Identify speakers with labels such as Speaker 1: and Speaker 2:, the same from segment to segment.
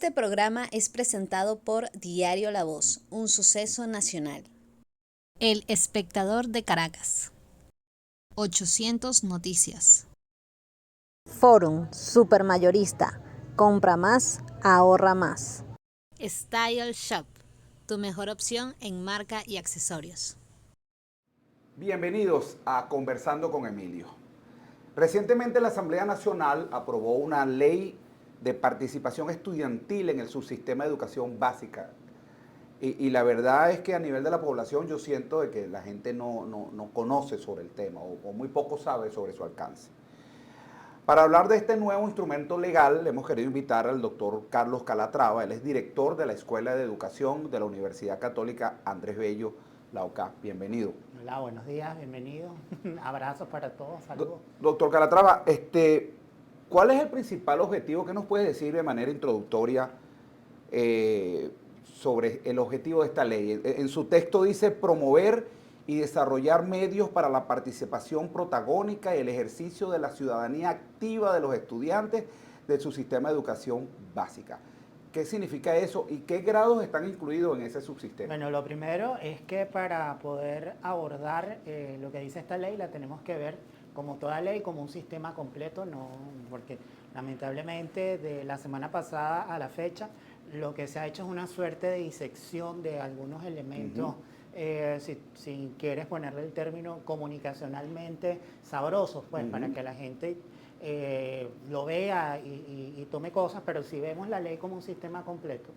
Speaker 1: Este programa es presentado por Diario La Voz, un suceso nacional. El Espectador de Caracas. 800 Noticias.
Speaker 2: Forum Supermayorista. Compra más, ahorra más.
Speaker 1: Style Shop, tu mejor opción en marca y accesorios.
Speaker 3: Bienvenidos a Conversando con Emilio. Recientemente la Asamblea Nacional aprobó una ley de participación estudiantil en el subsistema de educación básica. Y la verdad es que a nivel de la población yo siento de que la gente no conoce sobre el tema o muy poco sabe sobre su alcance. Para hablar de este nuevo instrumento legal, hemos querido invitar al doctor Carlos Calatrava. Él es director de la Escuela de Educación de la Universidad Católica Andrés Bello, la UCA. Bienvenido.
Speaker 4: Hola, buenos días, bienvenido. Abrazos para todos, saludos.
Speaker 3: Doctor Calatrava, ¿cuál es el principal objetivo? ¿Qué nos puede decir de manera introductoria sobre el objetivo de esta ley? En su texto dice promover y desarrollar medios para la participación protagónica y el ejercicio de la ciudadanía activa de los estudiantes de su sistema de educación básica. ¿Qué significa eso y qué grados están incluidos en ese subsistema?
Speaker 4: Bueno, lo primero es que para poder abordar lo que dice esta ley la tenemos que ver como toda ley, como un sistema completo, no, porque lamentablemente de la semana pasada a la fecha lo que se ha hecho es una suerte de disección de algunos elementos. Si quieres ponerle el término comunicacionalmente sabrosos, pues para que la gente lo vea y tome cosas, pero si vemos la ley como un sistema completo,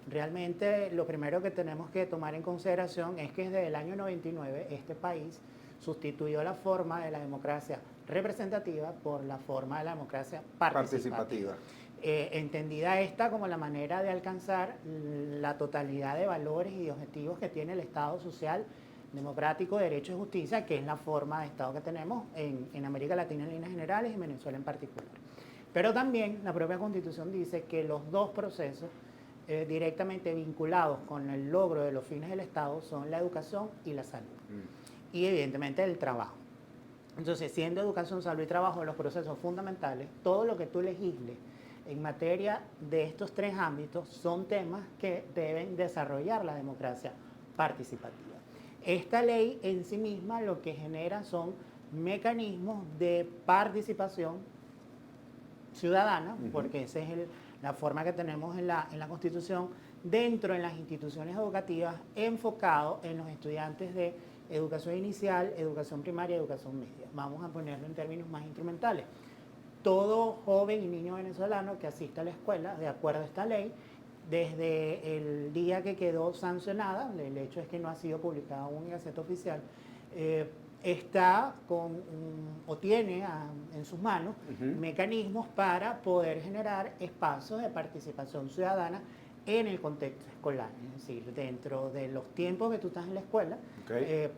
Speaker 4: realmente lo primero que tenemos que tomar en consideración es que desde el año 99 este país sustituyó la forma de la democracia representativa por la forma de la democracia participativa. Entendida esta como la manera de alcanzar la totalidad de valores y objetivos que tiene el Estado social, democrático, de derecho y justicia, que es la forma de Estado que tenemos en América Latina en líneas generales y en Venezuela en particular. Pero también la propia Constitución dice que los dos procesos directamente vinculados con el logro de los fines del Estado son la educación y la salud. Y evidentemente el trabajo. Entonces, siendo educación, salud y trabajo los procesos fundamentales, todo lo que tú legisles en materia de estos tres ámbitos son temas que deben desarrollar la democracia participativa. Esta ley en sí misma lo que genera son mecanismos de participación ciudadana, porque esa es la forma que tenemos en la Constitución, dentro de las instituciones educativas, enfocado en los estudiantes de educación inicial, educación primaria y educación media. Vamos a ponerlo en términos más instrumentales. Todo joven y niño venezolano que asista a la escuela, de acuerdo a esta ley, desde el día que quedó sancionada, el hecho es que no ha sido publicada aún en Gaceta Oficial, está con o tiene en sus manos mecanismos para poder generar espacios de participación ciudadana en el contexto escolar. Es decir, dentro de los tiempos que tú estás en la escuela,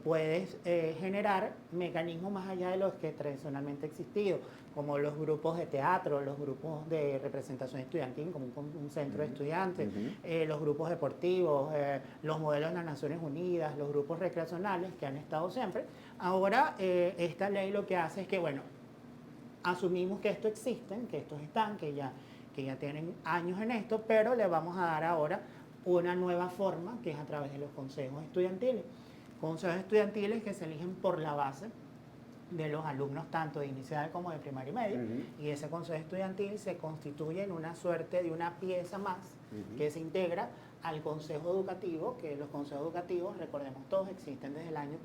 Speaker 4: puedes generar mecanismos más allá de los que tradicionalmente han existido, como los grupos de teatro, los grupos de representación estudiantil, como un centro de estudiantes, los grupos deportivos, los modelos de las Naciones Unidas, los grupos recreacionales que han estado siempre. Ahora, esta ley lo que hace es que, bueno, asumimos que esto existen, que estos están, que ya tienen años en esto, pero le vamos a dar ahora una nueva forma, que es a través de los consejos estudiantiles. Consejos estudiantiles que se eligen por la base de los alumnos tanto de inicial como de primaria y media, y ese consejo estudiantil se constituye en una suerte de una pieza más que se integra al consejo educativo, que los consejos educativos, recordemos todos, existen desde el año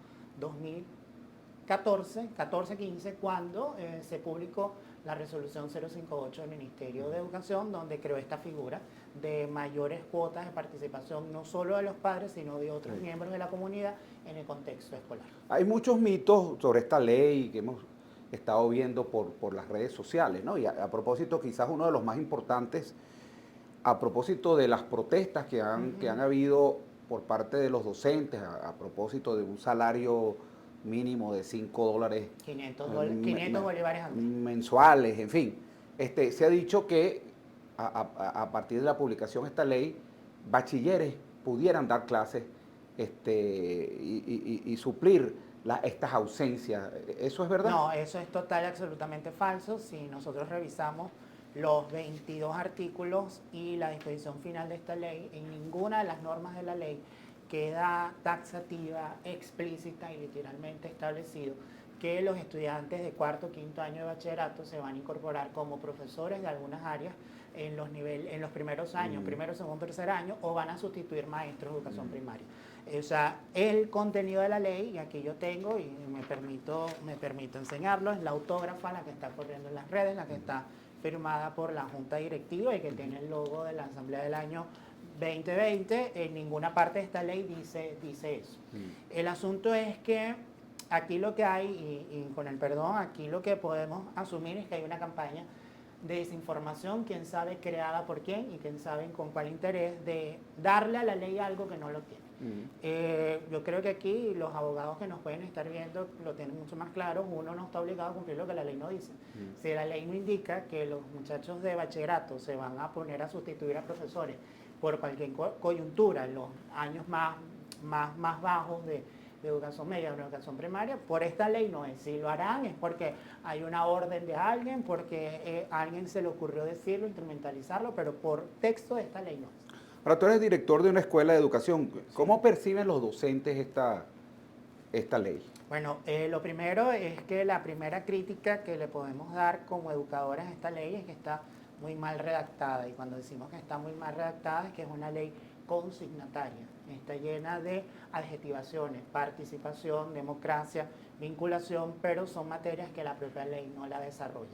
Speaker 4: 2014-15, cuando se publicó la resolución 058 del Ministerio de Educación, donde creó esta figura de mayores cuotas de participación, no solo de los padres, sino de otros miembros de la comunidad en el contexto escolar.
Speaker 3: Hay muchos mitos sobre esta ley que hemos estado viendo por las redes sociales, ¿no? Y a propósito, quizás uno de los más importantes, a propósito de las protestas que han habido por parte de los docentes, a propósito de un salario mínimo de $5,
Speaker 4: 500 bolívares
Speaker 3: mensuales, en fin. Se ha dicho que a partir de la publicación de esta ley, bachilleres pudieran dar clases y suplir estas ausencias. ¿Eso es verdad?
Speaker 4: No, eso es total y absolutamente falso. Si nosotros revisamos los 22 artículos y la disposición final de esta ley, en ninguna de las normas de la ley queda taxativa, explícita y literalmente establecido que los estudiantes de cuarto o quinto año de bachillerato se van a incorporar como profesores de algunas áreas en los primeros años, primero, segundo, tercer año, o van a sustituir maestros de educación primaria. O sea, el contenido de la ley, y aquí yo tengo, y me permito enseñarlo, es la autógrafa, la que está corriendo en las redes, la que está firmada por la Junta Directiva y que tiene el logo de la Asamblea del año 2020. En ninguna parte de esta ley dice eso. El asunto es que aquí lo que hay, y con el perdón, aquí lo que podemos asumir es que hay una campaña de desinformación, quién sabe creada por quién y quién sabe con cuál interés de darle a la ley algo que no lo tiene. Yo creo que aquí los abogados que nos pueden estar viendo lo tienen mucho más claro. Uno no está obligado a cumplir lo que la ley no dice. Si la ley no indica que los muchachos de bachillerato se van a poner a sustituir a profesores por cualquier coyuntura en los años más bajos de educación media o de educación primaria, por esta ley no es. Si lo harán es porque hay una orden de alguien, porque a alguien se le ocurrió decirlo, instrumentalizarlo, pero por texto de esta ley no es.
Speaker 3: Ahora, tú eres director de una escuela de educación. ¿Cómo perciben los docentes esta ley?
Speaker 4: Bueno, lo primero es que la primera crítica que le podemos dar como educadores a esta ley es que está muy mal redactada. Y cuando decimos que está muy mal redactada es que es una ley consignataria. Está llena de adjetivaciones, participación, democracia, vinculación, pero son materias que la propia ley no la desarrolla.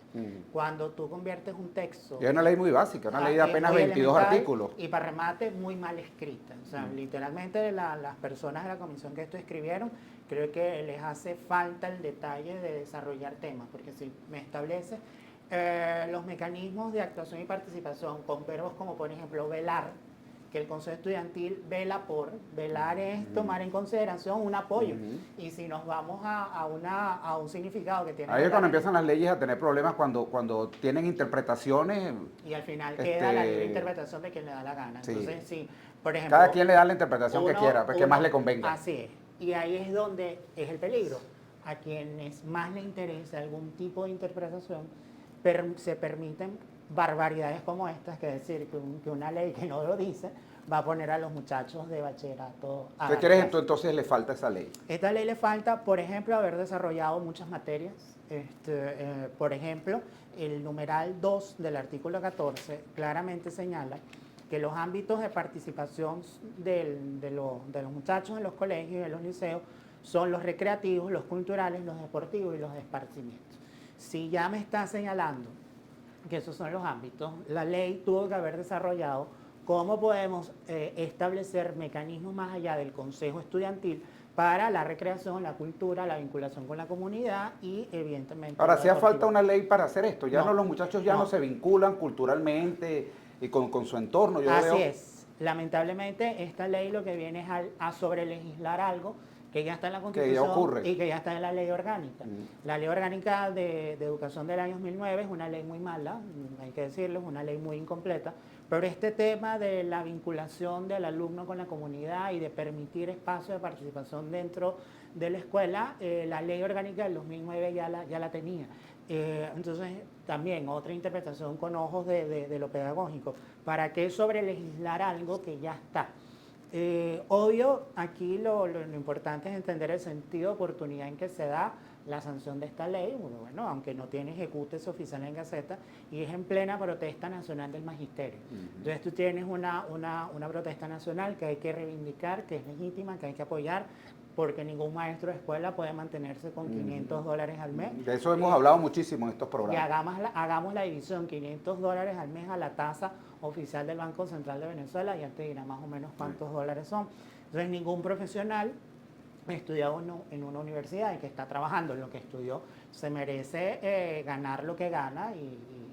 Speaker 4: Cuando tú conviertes un texto...
Speaker 3: Es una ley muy básica, una ley de apenas 22 artículos.
Speaker 4: Y para remate, muy mal escrita. O sea, literalmente las personas de la comisión que esto escribieron, creo que les hace falta el detalle de desarrollar temas, porque si me establece los mecanismos de actuación y participación con verbos como, por ejemplo, velar, que el Consejo Estudiantil vela por, velar es tomar en consideración un apoyo. Y si nos vamos a un significado que tiene...
Speaker 3: Ahí es cuando empiezan las leyes a tener problemas cuando tienen interpretaciones.
Speaker 4: Y al final queda la libre interpretación de quien le da la gana.
Speaker 3: Sí.
Speaker 4: Entonces, sí, por ejemplo...
Speaker 3: Cada quien le da la interpretación que quiera, que más le convenga.
Speaker 4: Así es. Y ahí es donde es el peligro. A quienes más le interesa algún tipo de interpretación, se permiten barbaridades como estas, que decir que una ley que no lo dice va a poner a los muchachos de bachillerato a...
Speaker 3: ¿Qué crees entonces le falta a esa ley?
Speaker 4: Esta ley le falta, por ejemplo, haber desarrollado muchas materias. Por ejemplo, el numeral 2 del artículo 14 claramente señala que los ámbitos de participación de los muchachos en los colegios y en los liceos son los recreativos, los culturales, los deportivos y los de esparcimiento. Si ya me está señalando que esos son los ámbitos, la ley tuvo que haber desarrollado cómo podemos establecer mecanismos más allá del consejo estudiantil para la recreación, la cultura, la vinculación con la comunidad y evidentemente...
Speaker 3: Ahora, ¿hacía falta una ley para hacer esto? Ya
Speaker 4: No,
Speaker 3: los muchachos ya no se vinculan culturalmente y con su entorno.
Speaker 4: Así es. Lamentablemente, esta ley lo que viene es a sobrelegislar algo que ya está en la Constitución y que ya está en la ley orgánica. La ley orgánica de educación del año 2009 es una ley muy mala, hay que decirlo, es una ley muy incompleta, pero este tema de la vinculación del alumno con la comunidad y de permitir espacio de participación dentro de la escuela, la ley orgánica del 2009 ya la tenía. Entonces, también otra interpretación con ojos de lo pedagógico. ¿Para qué sobrelegislar algo que ya está? Obvio, aquí lo importante es entender el sentido de oportunidad en que se da la sanción de esta ley, bueno, aunque no tiene ejecútese oficial en Gaceta, y es en plena protesta nacional del magisterio. Entonces tú tienes una protesta nacional que hay que reivindicar, que es legítima, que hay que apoyar, porque ningún maestro de escuela puede mantenerse con $500 al mes.
Speaker 3: De eso hemos hablado muchísimo en estos programas.
Speaker 4: Y hagamos la división, $500 al mes a la tasa oficial del Banco Central de Venezuela, ya te dirá más o menos cuántos dólares son. Entonces, ningún profesional estudiado en una universidad y que está trabajando en lo que estudió se merece ganar lo que gana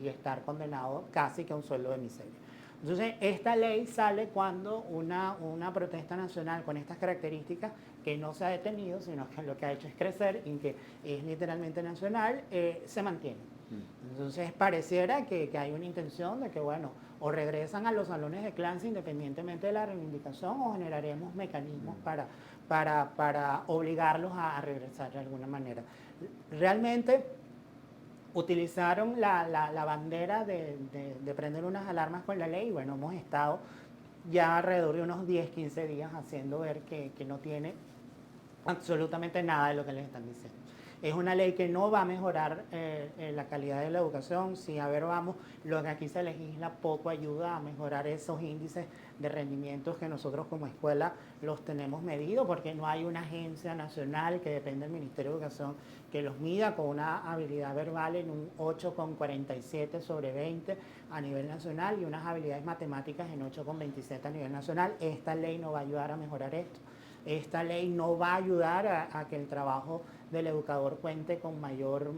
Speaker 4: y estar condenado casi que a un sueldo de miseria. Entonces, esta ley sale cuando una protesta nacional con estas características, que no se ha detenido, sino que lo que ha hecho es crecer y que es literalmente nacional, se mantiene. Entonces, pareciera que hay una intención de que, bueno, o regresan a los salones de clase independientemente de la reivindicación o generaremos mecanismos para obligarlos a regresar de alguna manera. Realmente, utilizaron la bandera de prender unas alarmas con la ley. Bueno, hemos estado ya alrededor de unos 10, 15 días haciendo ver que no tiene absolutamente nada de lo que les están diciendo. Es una ley que no va a mejorar la calidad de la educación. Si a ver vamos, lo que aquí se legisla poco ayuda a mejorar esos índices de rendimientos que nosotros como escuela los tenemos medidos, porque no hay una agencia nacional que depende del Ministerio de Educación que los mida con una habilidad verbal en un 8,47 sobre 20 a nivel nacional y unas habilidades matemáticas en 8,27 a nivel nacional. Esta ley no va a ayudar a mejorar esto. Esta ley no va a ayudar a que el trabajo del educador cuente con mayor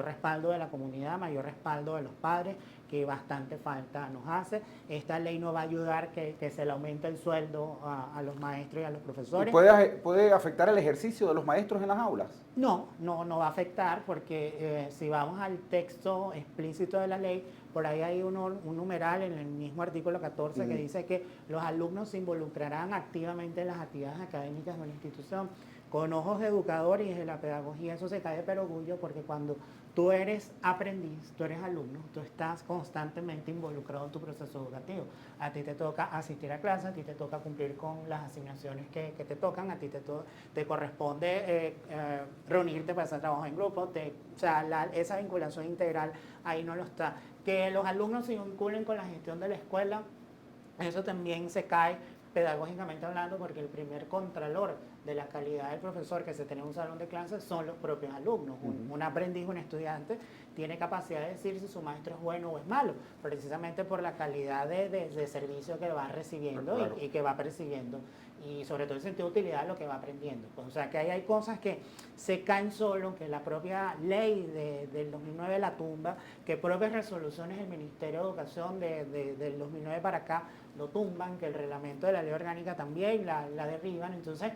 Speaker 4: respaldo de la comunidad, mayor respaldo de los padres, que bastante falta nos hace. Esta ley no va a ayudar que se le aumente el sueldo a los maestros y a los profesores.
Speaker 3: ¿Y puede afectar el ejercicio de los maestros en las aulas?
Speaker 4: No va a afectar, porque si vamos al texto explícito de la ley, por ahí hay un numeral en el mismo artículo 14 que dice que los alumnos se involucrarán activamente en las actividades académicas de la institución con ojos de educador y de la pedagogía. Eso se cae de perogrullo, porque cuando tú eres aprendiz, tú eres alumno, tú estás constantemente involucrado en tu proceso educativo. A ti te toca asistir a clases, a ti te toca cumplir con las asignaciones que te tocan, a ti te corresponde reunirte para hacer trabajo en grupo, esa vinculación integral ahí no lo está. Que los alumnos se vinculen con la gestión de la escuela, eso también se cae pedagógicamente hablando, porque el primer contralor de la calidad del profesor que se tiene en un salón de clases son los propios alumnos. Un aprendiz, un estudiante, tiene capacidad de decir si su maestro es bueno o es malo, precisamente por la calidad de servicio que va recibiendo. Claro. y que va percibiendo, y sobre todo el sentido de utilidad de lo que va aprendiendo. Pues, o sea, que ahí hay cosas que se caen solo, que la propia ley del 2009 la tumba, que propias resoluciones del Ministerio de Educación del 2009 para acá lo tumban, que el reglamento de la ley orgánica también la derriban. Entonces,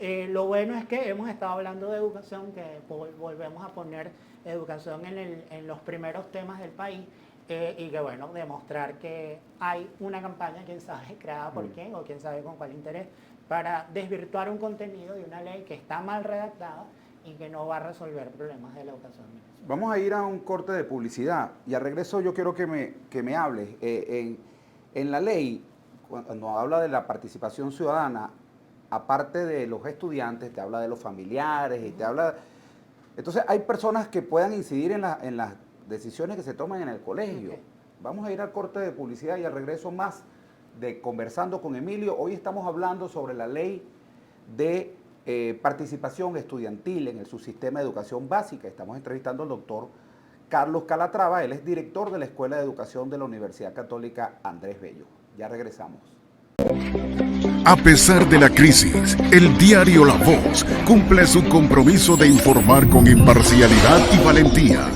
Speaker 4: lo bueno es que hemos estado hablando de educación, que volvemos a poner educación en los primeros temas del país, y que bueno, demostrar que hay una campaña, quién sabe, creada por quién o quién sabe con cuál interés, para desvirtuar un contenido de una ley que está mal redactada y que no va a resolver problemas de la educación.
Speaker 3: Vamos a ir a un corte de publicidad y al regreso yo quiero que me hables. En la ley, cuando habla de la participación ciudadana, aparte de los estudiantes, te habla de los familiares y te habla... Entonces hay personas que puedan incidir en las decisiones que se toman en el colegio. Okay. Vamos a ir al corte de publicidad y al regreso más de Conversando con Emilio. Hoy estamos hablando sobre la ley de participación estudiantil en el subsistema de educación básica. Estamos entrevistando al doctor Carlos Calatrava. Él es director de la Escuela de Educación de la Universidad Católica Andrés Bello. Ya regresamos.
Speaker 5: A pesar de la crisis, el diario La Voz cumple su compromiso de informar con imparcialidad y valentía.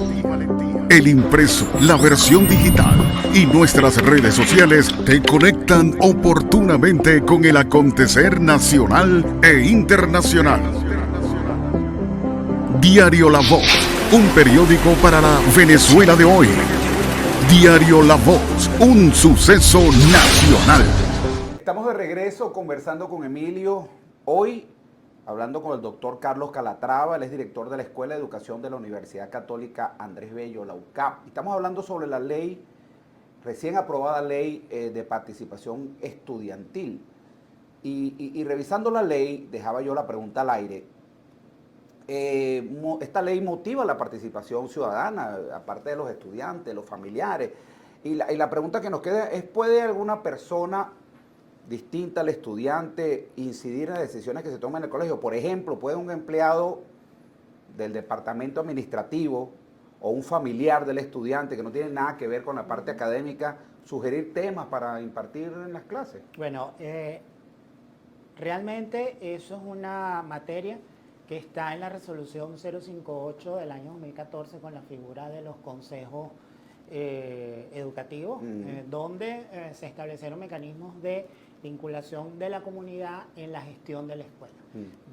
Speaker 5: El impreso, la versión digital y nuestras redes sociales te conectan oportunamente con el acontecer nacional e internacional. Diario La Voz, un periódico para la Venezuela de hoy. Diario La Voz, un suceso nacional.
Speaker 3: Estamos de regreso conversando con Emilio. Hoy hablando con el doctor Carlos Calatrava, él es director de la Escuela de Educación de la Universidad Católica Andrés Bello, la UCAP. Estamos hablando sobre la ley, recién aprobada ley de participación estudiantil. Y revisando la ley, dejaba yo la pregunta al aire. Esta ley motiva la participación ciudadana, aparte de los estudiantes, los familiares. Y la pregunta que nos queda es, ¿puede alguna persona distinta al estudiante incidir en las decisiones que se toman en el colegio? Por ejemplo, ¿puede un empleado del departamento administrativo o un familiar del estudiante que no tiene nada que ver con la parte académica sugerir temas para impartir en las clases?
Speaker 4: Bueno, realmente eso es una materia que está en la resolución 058 del año 2014 con la figura de los consejos educativos, donde se establecieron mecanismos de vinculación de la comunidad en la gestión de la escuela.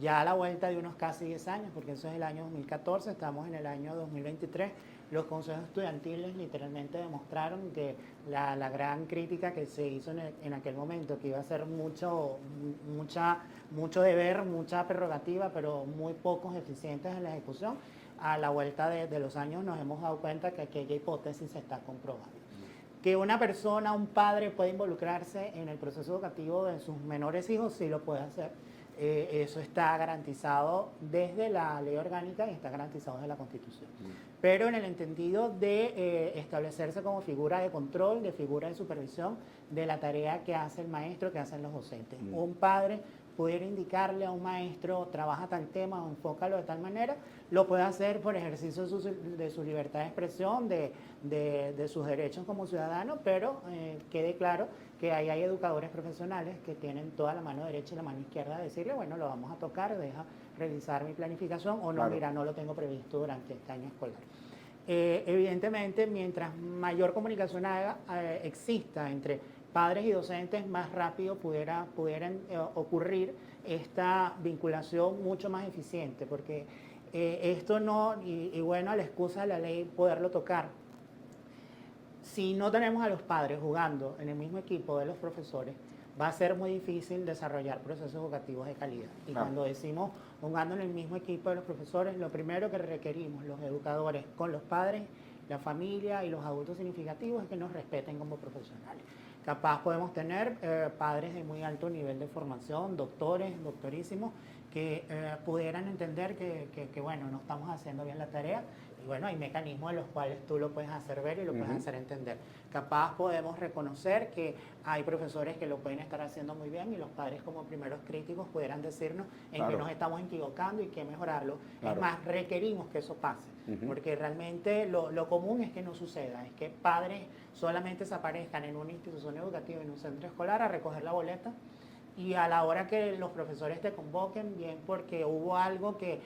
Speaker 4: Ya a la vuelta de unos casi 10 años, porque eso es el año 2014, estamos en el año 2023, los consejos estudiantiles literalmente demostraron que la gran crítica que se hizo en aquel momento, que iba a ser mucho deber, mucha prerrogativa, pero muy pocos eficientes en la ejecución, a la vuelta de los años nos hemos dado cuenta que aquella hipótesis se está comprobando. Que una persona, un padre puede involucrarse en el proceso educativo de sus menores hijos, sí lo puede hacer. Eso está garantizado desde la ley orgánica y está garantizado desde la Constitución. Pero en el entendido de establecerse como figura de control, de figura de supervisión de la tarea que hace el maestro, que hacen los docentes. Un padre pudiera indicarle a un maestro, trabaja tal tema o enfócalo de tal manera, lo puede hacer por ejercicio de su libertad de expresión, de sus derechos como ciudadano, pero quede claro que ahí hay educadores profesionales que tienen toda la mano derecha y la mano izquierda de decirle, bueno, lo vamos a tocar, deja revisar mi planificación, o no, claro, mira, no lo tengo previsto durante este año escolar. Evidentemente, mientras mayor comunicación exista entre padres y docentes, más rápido pudieran ocurrir esta vinculación mucho más eficiente, porque esto no, y bueno, a la excusa de la ley poderlo tocar, si no tenemos a los padres jugando en el mismo equipo de los profesores, va a ser muy difícil desarrollar procesos educativos de calidad. Y cuando decimos jugando en el mismo equipo de los profesores, lo primero que requerimos los educadores con los padres, la familia y los adultos significativos es que nos respeten como profesionales. Capaz podemos tener padres de muy alto nivel de formación, doctores, doctorísimos, que pudieran entender que bueno, no estamos haciendo bien la tarea. Y bueno, hay mecanismos en los cuales tú lo puedes hacer ver y lo puedes hacer entender. Capaz podemos reconocer que hay profesores que lo pueden estar haciendo muy bien y los padres como primeros críticos pudieran decirnos en qué nos estamos equivocando y qué mejorarlo. Es más, requerimos que eso pase, porque realmente lo común es que no suceda, es que padres solamente se aparezcan en una institución educativa, en un centro escolar a recoger la boleta, y a la hora que los profesores te convoquen, bien porque hubo algo que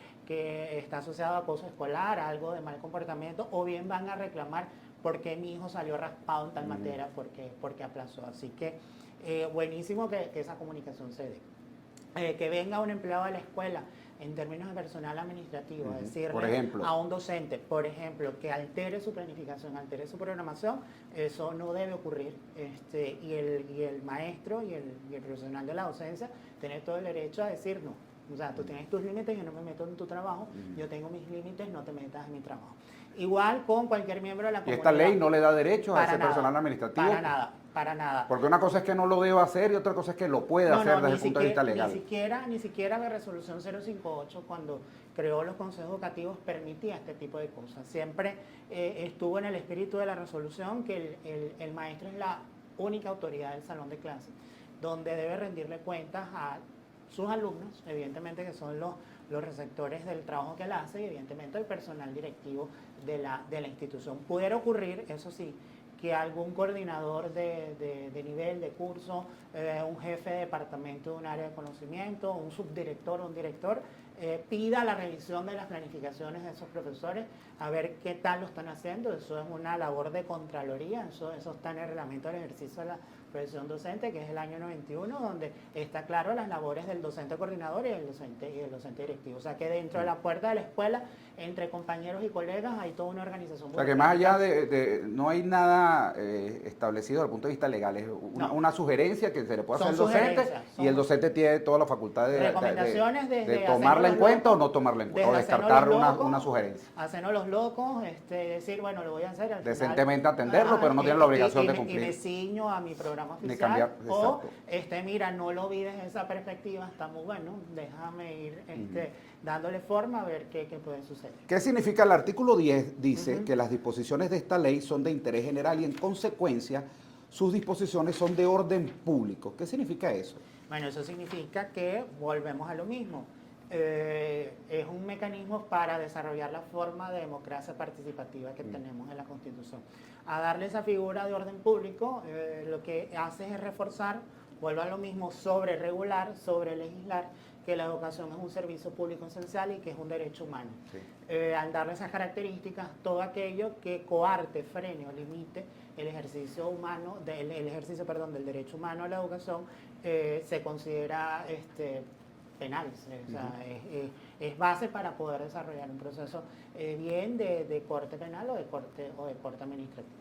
Speaker 4: está asociado a acoso escolar, algo de mal comportamiento, o bien van a reclamar por qué mi hijo salió raspado en tal materia, porque aplazó. Así que buenísimo que esa comunicación se dé. Que venga un empleado de la escuela en términos de personal administrativo, decirle a un docente, por ejemplo, que altere su planificación, altere su programación, eso no debe ocurrir. Y el maestro y el profesional de la docencia tiene todo el derecho a decir no. O sea, tú tienes tus límites, yo no me meto en tu trabajo, yo tengo mis límites, no te metas en mi trabajo. Igual con cualquier miembro de la comunidad.
Speaker 3: ¿Y esta ley no le da derecho a ese personal administrativo?
Speaker 4: Para nada.
Speaker 3: Porque una cosa es que no lo deba hacer y otra cosa es que lo puede hacer desde el punto de vista legal.
Speaker 4: Ni siquiera la resolución 058, cuando creó los consejos educativos, permitía este tipo de cosas. Siempre estuvo en el espíritu de la resolución que el maestro es la única autoridad del salón de clases, donde debe rendirle cuentas a sus alumnos, evidentemente que son los receptores del trabajo que él hace, y evidentemente el personal directivo de la institución. Pudiera ocurrir, eso sí, que algún coordinador de nivel, de curso, un jefe de departamento de un área de conocimiento, un subdirector o un director, pida la revisión de las planificaciones de esos profesores, a ver qué tal lo están haciendo. Eso es una labor de contraloría, eso está en el reglamento del ejercicio de la profesión docente, que es el año 91, donde está claro las labores del docente coordinador y del docente directivo. O sea que dentro de la puerta de la escuela, entre compañeros y colegas, hay toda una organización.
Speaker 3: O sea que más allá no hay nada establecido desde el punto de vista legal, es una sugerencia que se le puede hacer al docente, y el docente tiene toda la facultad de tomarla en cuenta o no tomarla en cuenta, o descartar una sugerencia.
Speaker 4: Hacernos los locos, decir, bueno, lo voy a hacer.
Speaker 3: Decentemente atenderlo, pero no tiene la obligación de cumplir.
Speaker 4: Y me ciño a mi programa oficial, o mira, no lo vi desde esa perspectiva, está muy bueno, déjame ir dándole forma a ver qué puede suceder.
Speaker 3: ¿Qué significa el artículo 10? Dice que las disposiciones de esta ley son de interés general y en consecuencia sus disposiciones son de orden público. ¿Qué significa eso?
Speaker 4: Bueno, eso significa que volvemos a lo mismo. Es un mecanismo para desarrollar la forma de democracia participativa que tenemos en la Constitución. A darle esa figura de orden público, lo que hace es reforzar, vuelvo a lo mismo, sobre regular, sobre legislar, que la educación es un servicio público esencial y que es un derecho humano.
Speaker 3: Sí.
Speaker 4: Al darle esas características, todo aquello que coarte, frene o limite el ejercicio humano, el ejercicio, perdón, del derecho humano a la educación, se considera penal. O sea, es base para poder desarrollar un proceso bien de corte penal o de corte administrativo.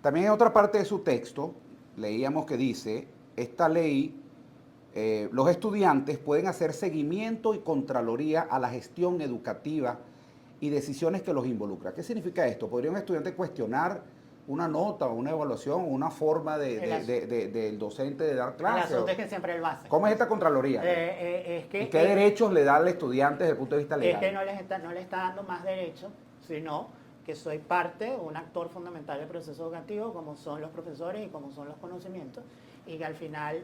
Speaker 3: También en otra parte de su texto leíamos que dice, esta ley, los estudiantes pueden hacer seguimiento y contraloría a la gestión educativa y decisiones que los involucran. ¿Qué significa esto? ¿Podría un estudiante cuestionar una nota o una evaluación o una forma del docente de dar clases?
Speaker 4: El asunto es que siempre él lo hace.
Speaker 3: ¿Cómo es esta contraloría? ¿Y qué derechos le da al estudiante desde el punto de vista legal?
Speaker 4: Es que no le está dando más derechos, sino que soy parte, un actor fundamental del proceso educativo, como son los profesores y como son los conocimientos, y que al final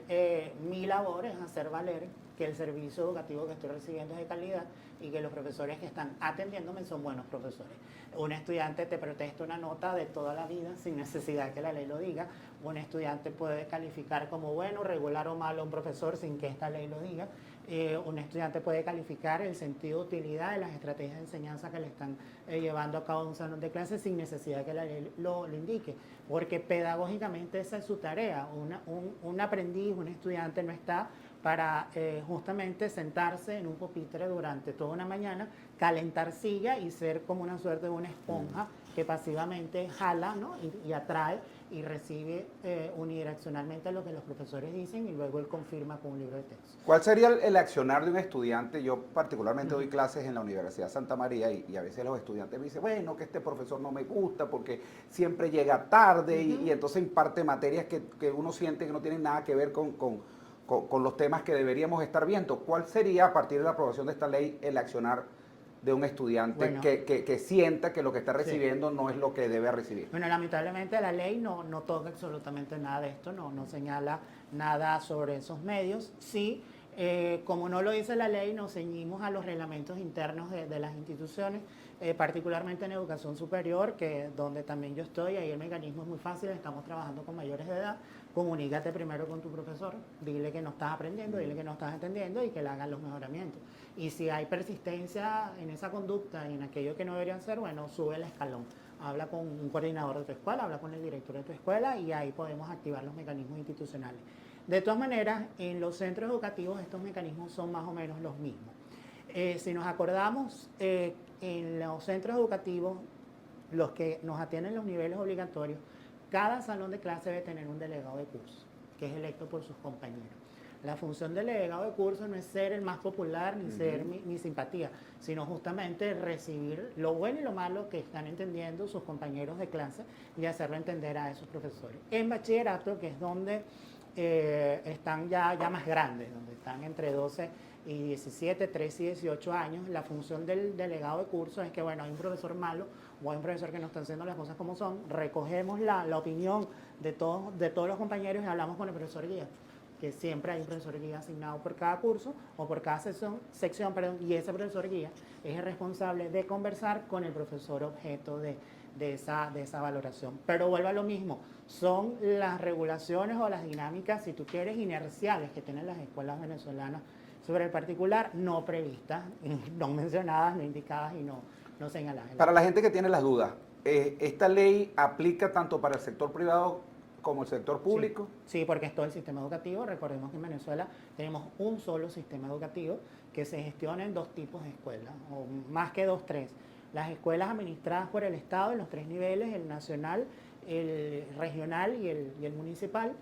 Speaker 4: mi labor es hacer valer que el servicio educativo que estoy recibiendo es de calidad y que los profesores que están atendiéndome son buenos profesores. Un estudiante te protesta una nota de toda la vida sin necesidad que la ley lo diga. Un estudiante puede calificar como bueno, regular o malo a un profesor sin que esta ley lo diga. Un estudiante puede calificar el sentido de utilidad de las estrategias de enseñanza que le están llevando a cabo en un salón de clases sin necesidad que la ley lo indique, porque pedagógicamente esa es su tarea. Un aprendiz, un estudiante no está para justamente sentarse en un pupitre durante toda una mañana, calentar silla y ser como una suerte de una esponja que pasivamente jala, ¿no? y atrae y recibe unidireccionalmente lo que los profesores dicen y luego él confirma con un libro de texto.
Speaker 3: ¿Cuál sería el accionar de un estudiante? Yo particularmente doy clases en la Universidad Santa María y a veces los estudiantes me dicen, bueno, que este profesor no me gusta porque siempre llega tarde y entonces imparte materias que uno siente que no tienen nada que ver con los temas que deberíamos estar viendo. ¿Cuál sería, a partir de la aprobación de esta ley, el accionar de un estudiante que sienta que lo que está recibiendo no es lo que debe recibir?
Speaker 4: Bueno, lamentablemente la ley no toca absolutamente nada de esto, no señala nada sobre esos medios. Sí, como no lo dice la ley, nos ceñimos a los reglamentos internos de las instituciones, particularmente en educación superior, donde también yo estoy. Ahí el mecanismo es muy fácil, estamos trabajando con mayores de edad. Comunícate primero con tu profesor, dile que no estás aprendiendo, dile que no estás entendiendo y que le hagan los mejoramientos. Y si hay persistencia en esa conducta y en aquello que no deberían ser, bueno, sube el escalón. Habla con un coordinador de tu escuela, habla con el director de tu escuela y ahí podemos activar los mecanismos institucionales. De todas maneras, en los centros educativos estos mecanismos son más o menos los mismos. Si nos acordamos, en los centros educativos, los que nos atienden los niveles obligatorios, cada salón de clase debe tener un delegado de curso, que es electo por sus compañeros. La función del delegado de curso no es ser el más popular, ni ser mi simpatía, sino justamente recibir lo bueno y lo malo que están entendiendo sus compañeros de clase y hacerlo entender a esos profesores. En bachillerato, que es donde están ya más grandes, donde están entre 12 y 17, 13 y 18 años, la función del delegado de curso es que, bueno, hay un profesor malo o hay un profesor que no está haciendo las cosas como son, recogemos la opinión de todos los compañeros y hablamos con el profesor guía, que siempre hay un profesor guía asignado por cada curso o por cada sección, y ese profesor guía es el responsable de conversar con el profesor objeto de esa valoración. Pero vuelvo a lo mismo, son las regulaciones o las dinámicas, si tú quieres, inerciales que tienen las escuelas venezolanas sobre el particular, no previstas, no mencionadas, no indicadas y no señaladas.
Speaker 3: Para la gente que tiene las dudas, ¿esta ley aplica tanto para el sector privado como el sector público?
Speaker 4: Sí, porque es todo el sistema educativo. Recordemos que en Venezuela tenemos un solo sistema educativo que se gestiona en dos tipos de escuelas, o más que dos, tres. Las escuelas administradas por el Estado en los tres niveles, el nacional, el regional y el municipal.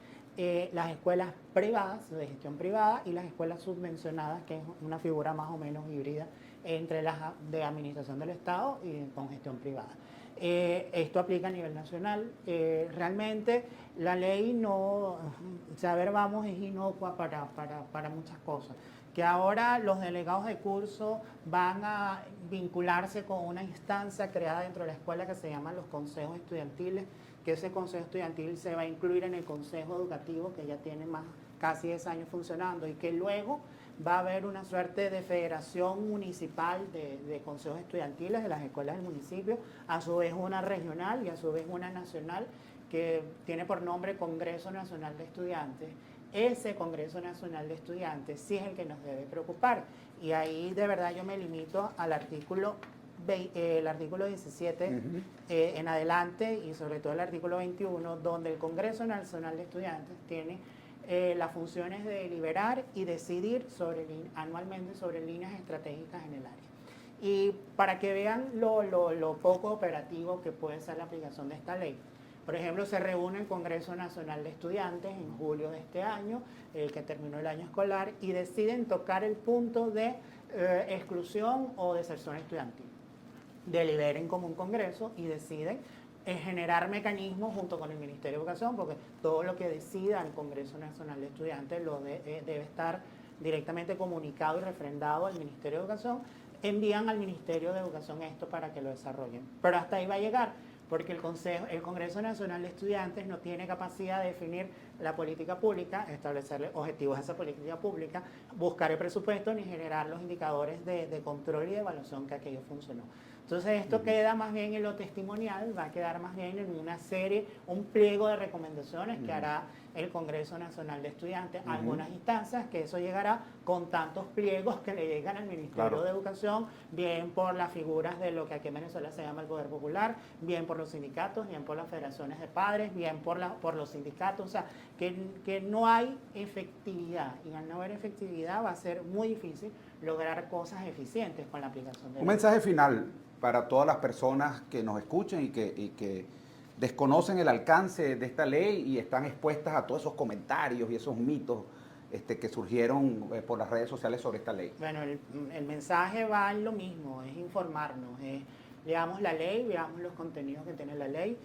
Speaker 4: Las escuelas privadas, de gestión privada, y las escuelas subvencionadas, que es una figura más o menos híbrida entre las de administración del Estado y con gestión privada. Esto aplica a nivel nacional. Realmente la ley es inocua para muchas cosas. Que ahora los delegados de curso van a vincularse con una instancia creada dentro de la escuela que se llama los consejos estudiantiles, que ese consejo estudiantil se va a incluir en el consejo educativo que ya tiene casi 10 años funcionando y que luego va a haber una suerte de federación municipal de consejos estudiantiles de las escuelas del municipio, a su vez una regional y a su vez una nacional que tiene por nombre Congreso Nacional de Estudiantes, ese Congreso Nacional de Estudiantes sí es el que nos debe preocupar. Y ahí de verdad yo me limito al artículo 17 en adelante, y sobre todo el artículo 21, donde el Congreso Nacional de Estudiantes tiene las funciones de deliberar y decidir anualmente sobre líneas estratégicas en el área. Y para que vean lo poco operativo que puede ser la aplicación de esta ley, por ejemplo, se reúne el Congreso Nacional de Estudiantes en julio de este año, que terminó el año escolar, y deciden tocar el punto de exclusión o deserción estudiantil. Deliberen como un congreso y deciden generar mecanismos junto con el Ministerio de Educación, porque todo lo que decida el Congreso Nacional de Estudiantes debe estar directamente comunicado y refrendado al Ministerio de Educación. Envían al Ministerio de Educación esto para que lo desarrollen. Pero hasta ahí va a llegar, porque el Congreso Nacional de Estudiantes no tiene capacidad de definir la política pública, establecerle objetivos a esa política pública, buscar el presupuesto, ni generar los indicadores de control y de evaluación que aquello funcionó. Entonces esto queda más bien en lo testimonial, va a quedar más bien en una serie, un pliego de recomendaciones que hará el Congreso Nacional de Estudiantes, algunas instancias, que eso llegará con tantos pliegos que le llegan al Ministerio de Educación, bien por las figuras de lo que aquí en Venezuela se llama el Poder Popular, bien por los sindicatos, bien por las federaciones de padres, bien por los sindicatos, o sea, que no hay efectividad, y al no haber efectividad va a ser muy difícil lograr cosas eficientes con la aplicación de
Speaker 3: Un mensaje final para todas las personas que nos escuchen y que desconocen el alcance de esta ley y están expuestas a todos esos comentarios y esos mitos que surgieron por las redes sociales sobre esta ley.
Speaker 4: Bueno, el mensaje va en lo mismo, es informarnos, leamos la ley, veamos los contenidos que tiene la ley.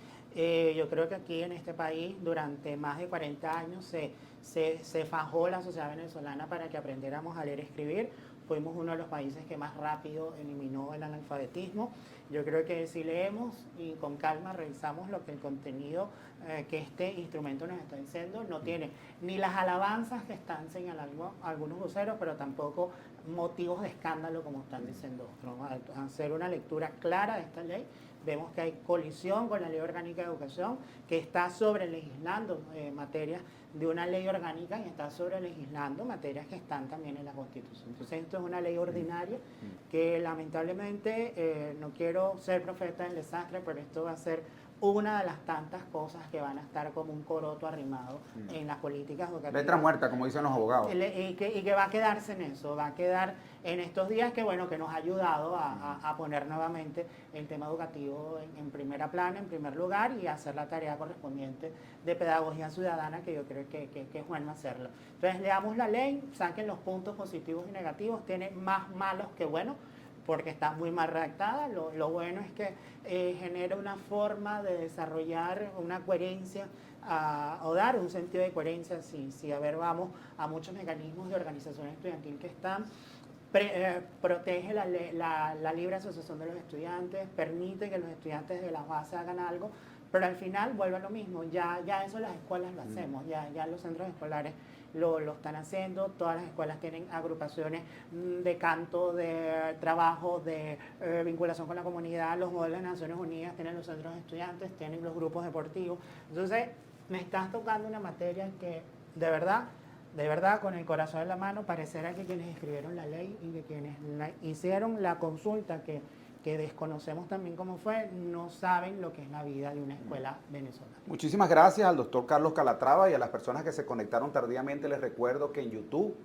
Speaker 4: Yo creo que aquí en este país durante más de 40 años se fajó la sociedad venezolana para que aprendiéramos a leer y escribir. Fuimos uno de los países que más rápido eliminó el analfabetismo. Yo creo que si leemos y con calma revisamos lo que el contenido que este instrumento nos está diciendo, no tiene ni las alabanzas que están señalando algunos voceros, pero tampoco motivos de escándalo como están diciendo otros. Al hacer una lectura clara de esta ley, vemos que hay colisión con la Ley Orgánica de Educación, que está sobrelegislando materias de una ley orgánica y está sobrelegislando materias que están también en la Constitución. Entonces esto es una ley ordinaria que lamentablemente, no quiero ser profeta del desastre, pero esto va a ser una de las tantas cosas que van a estar como un coroto arrimado en las políticas educativas.
Speaker 3: Letra muerta, como dicen los abogados.
Speaker 4: Y que va a quedarse en eso, va a quedar en estos días que, bueno, que nos ha ayudado a poner nuevamente el tema educativo en primera plana, en primer lugar, y hacer la tarea correspondiente de pedagogía ciudadana, que yo creo que es bueno hacerlo. Entonces, leamos la ley, saquen los puntos positivos y negativos, tiene más malos que buenos, porque está muy mal redactada. Lo bueno es que genera una forma de desarrollar una coherencia o dar un sentido de coherencia. Si vamos a muchos mecanismos de organización estudiantil que están, protege la libre asociación de los estudiantes, permite que los estudiantes de la base hagan algo, pero al final vuelve a lo mismo. Ya eso las escuelas lo hacemos, ya los centros escolares lo están haciendo. Todas las escuelas tienen agrupaciones de canto, de trabajo, de vinculación con la comunidad. Los modelos de Naciones Unidas tienen los centros de estudiantes, tienen los grupos deportivos. Entonces, me estás tocando una materia que de verdad, con el corazón en la mano, parecerá que quienes escribieron la ley y que quienes hicieron la consulta, que desconocemos también cómo fue, no saben lo que es la vida de una escuela venezolana.
Speaker 3: Muchísimas gracias al doctor Carlos Calatrava y a las personas que se conectaron tardíamente. Les recuerdo que en YouTube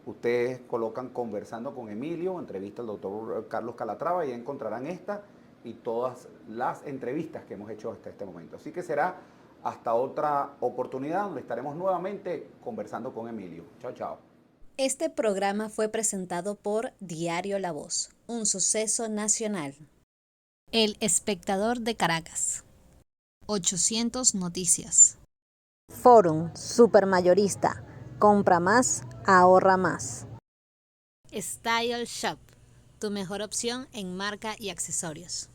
Speaker 3: ustedes colocan Conversando con Emilio, entrevista al doctor Carlos Calatrava, y encontrarán esta y todas las entrevistas que hemos hecho hasta este momento. Así que será hasta otra oportunidad donde estaremos nuevamente conversando con Emilio. Chao, chao.
Speaker 1: Este programa fue presentado por Diario La Voz, un suceso nacional. El Espectador de Caracas. 800 Noticias.
Speaker 2: Forum Supermayorista. Compra más, ahorra más.
Speaker 1: Style Shop, tu mejor opción en marca y accesorios.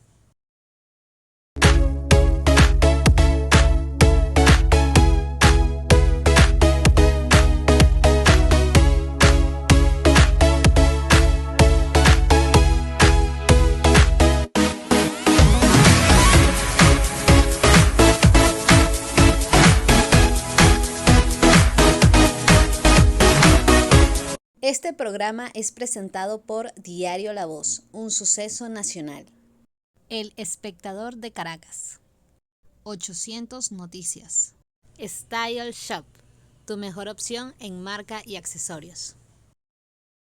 Speaker 1: Este programa es presentado por Diario La Voz, un suceso nacional. El Espectador de Caracas. 800 Noticias. Style Shop, tu mejor opción en marca y accesorios.